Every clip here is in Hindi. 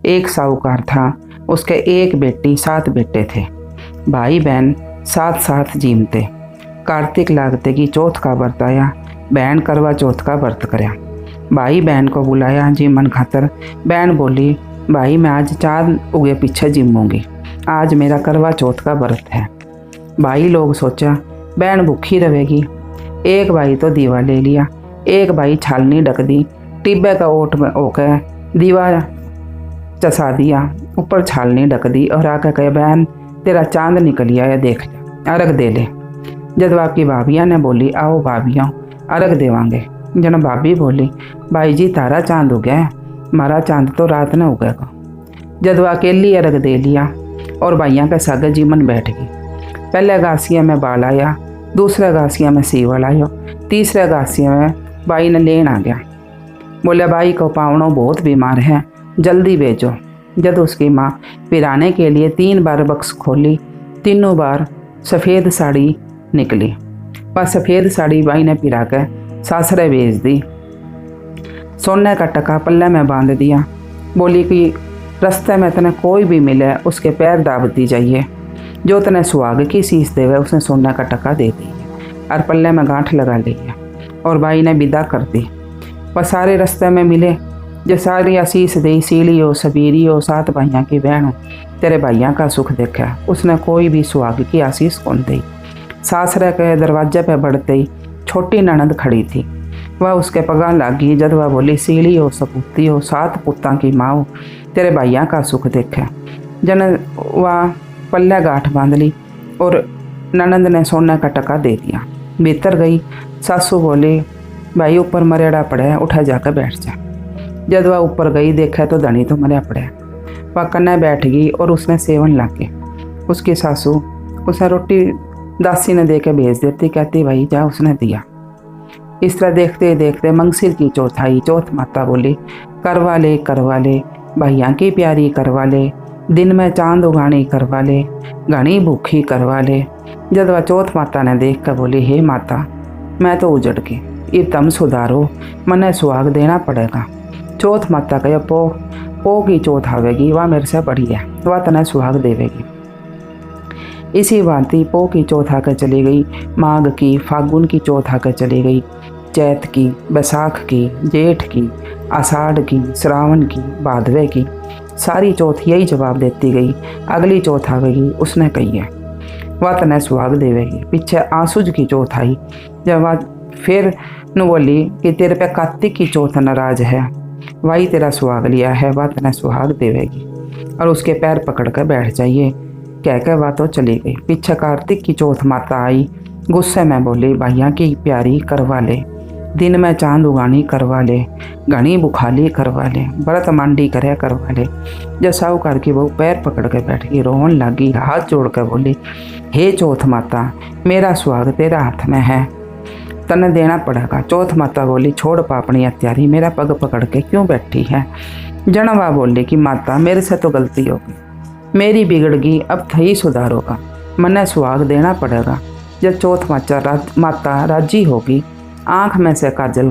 एक साहूकार था, उसके एक बेटी 7 बेटे थे। भाई बहन साथ साथ जीमते। कार्तिक लागते की चौथ का व्रत आया, बहन करवा चौथ का व्रत करया। भाई बहन को बुलाया जीमन खातर। बहन बोली, भाई मैं आज चांद उगे पीछे जीमूंगी, आज मेरा करवा चौथ का व्रत है। भाई लोग सोचा बहन भूखी रहेगी। एक भाई तो दीवा ले लिया, एक भाई छालनी ढक दी, टिब्बे का ओट में होकर दीवा चसा दिया, ऊपर छालनी ढक दी और आकर कहे, बहन तेरा चांद निकल आया है, देख ले, अर्घ दे ले। जब आपकी भाभियाँ ने बोली, आओ भाभियों अर्घ देवांगे। जन भाभी बोली, भाई जी तारा चांद उगा है, हमारा चांद तो रात ने उगेगा। जब अकेली अर्घ दे लिया और भाइयों के सागे जीमन बैठ गई। पहले गासिया में बाल आया, दूसरे गासिया में सीवल आयो, तीसरे गासिया में भाई ने लेन आ गया। बोले, भाई को पावनों बहुत बीमार है, जल्दी भेजो। जब उसकी माँ पिराने के लिए 3 बार बक्स खोली, तीनों बार सफ़ेद साड़ी निकली। वह सफ़ेद साड़ी भाई ने पिरा कर सासरे भेज दी। सोने का टका पल्ले में बांध दिया। बोली कि रास्ते में तने कोई भी मिले उसके पैर दाब दी जाइए, जो तने सुहाग की शीश देवे उसने सोने का टका दे दी और पल्ले में गांठ लगा लिया और भाई ने विदा कर दी। वह सारे रास्ते में मिले, जो सारी आशीष दी, सीली हो, सबीरी हो, 7 भाइयों की बहन हो, तेरे भाइयों का सुख देखा, उसने कोई भी सुहाग की आशीष कौन दी। सासरे के दरवाजे पे बढ़ते ही छोटी ननद खड़ी थी। वह उसके पगा लागी। जब वह बोली, सीली हो, सपूती हो, 7 पुत्ता की माँ हो, तेरे भाइयों का सुख देखा। जन वह पल्ले गांठ बांध ली और ननद ने सोने का टका दे दिया। भीतर गई। सासू बोली, भाई ऊपर मरेड़ा पड़ा है, उठा जाकर बैठ जा। जब वह ऊपर गई देखा तो धनी तो मरा पड़ा है। वह कन्ने बैठ गई और उसने सेवन लाके। उसकी सासू उसे रोटी दासी ने दे के भेज देती, कहती भाई जा, उसने दिया। इस तरह देखते देखते मंगसिर की चौथ आई। चौथ माता बोली, करवा ले भैया की प्यारी करवा ले, दिन में चांद उगानी करवा ले, घनी भूखी करवा ले। जब वह चौथ माता ने देख कर बोली, हे माता मैं तो उजड़ गई, ये तम सुधारो, मने सुहाग देना पड़ेगा। चौथ माता कहे, पो की चौथ आवेगी, वह मेरे से बड़ी है, वह तने सुहाग देवेगी। इसी भांति पो की चौथ आकर चली गई, माघ की, फागुन की चौथ आकर चली गई, चैत की, बैसाख की, जेठ की, आषाढ़ की, श्रावण की, भादवे की, सारी चौथ यही जवाब देती गई। अगली चौथ आवेगी, उसने कही है, वह तने सुहाग देवेगी। पीछे आंसुज की चौथ आई, जब वह फिर न बोली कि तेरे पे कार्तिक की चौथ नाराज है, वही तेरा सुहाग लिया है, वह तने सुहाग देवेगी और उसके पैर पकड़ कर बैठ जाइए, कह कर वह तो चली गई। पीछे कार्तिक की चौथ माता आई, गुस्से में बोली, भैया की प्यारी करवा ले, दिन में चांद उगानी करवा ले, घनी बुखाली करवा ले, व्रत मांडी करे करवा ले। जब साहूकार की बहू पैर पकड़ के बैठ गई, रोवन लगी, हाथ जोड़ कर बोली, हे चौथ माता मेरा सुहाग तेरा हाथ में है, तने देना पड़ेगा। चौथ माता बोली, छोड़ पापनी अत्यारी, मेरा पग पकड़ के क्यों बैठी है। जनवा बोली कि माता मेरे से तो गलती होगी, मेरी बिगड़ गई, अब थई सुधारोगा, मने सुहाग देना पड़ेगा। जब चौथ माता राजी होगी, आँख में से काजल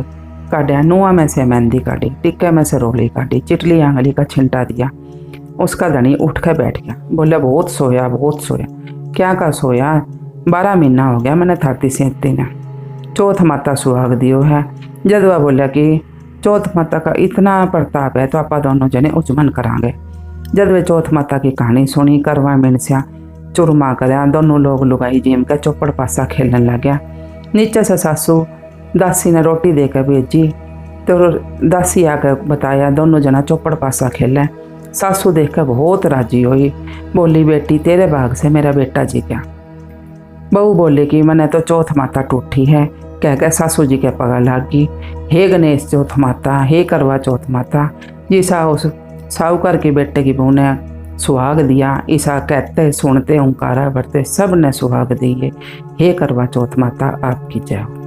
काटा, नुआ में से मेहंदी काटी, टिक्के में से रोली काटी, चिटली आंगली का छिंटा दिया। उसका धनी उठ कर बैठ गया। बोला, बहुत सोया बहुत सोया। क्या का सोया, 12 महीना हो गया मैंने थाती सेती ने, चौथ माता सुहाग दियो है। जब वह बोला कि चौथ माता का इतना प्रताप है तो आप दोनों जने उचमन करांगे। जब वे चौथ माता की कहानी सुनी, करवा मिनसिया चुरमा करया, दोनों लोग लुगाई जीम के चौपड़ पासा खेलने लग गया। नीचे से सासू दासी ने रोटी देकर भेजी तो दासी आकर बताया, दोनों जना चौपड़ पासा खेलें। सासू देखकर बहुत राजी हुई, बोली, बेटी तेरे भाग से मेरा बेटा जी गया। बहू बोले कि मैंने तो चौथ माता टूटी है, कह कर सासू जी के पगा लागी, हे गणेश चौथ माता, हे करवा चौथ माता। जिसा उस साहूकार के बेटे की बहू ने सुहाग दिया, ईसा कहते सुनते ओंकारा भरते सब ने सुहाग दिए। हे करवा चौथ माता आपकी जय हो।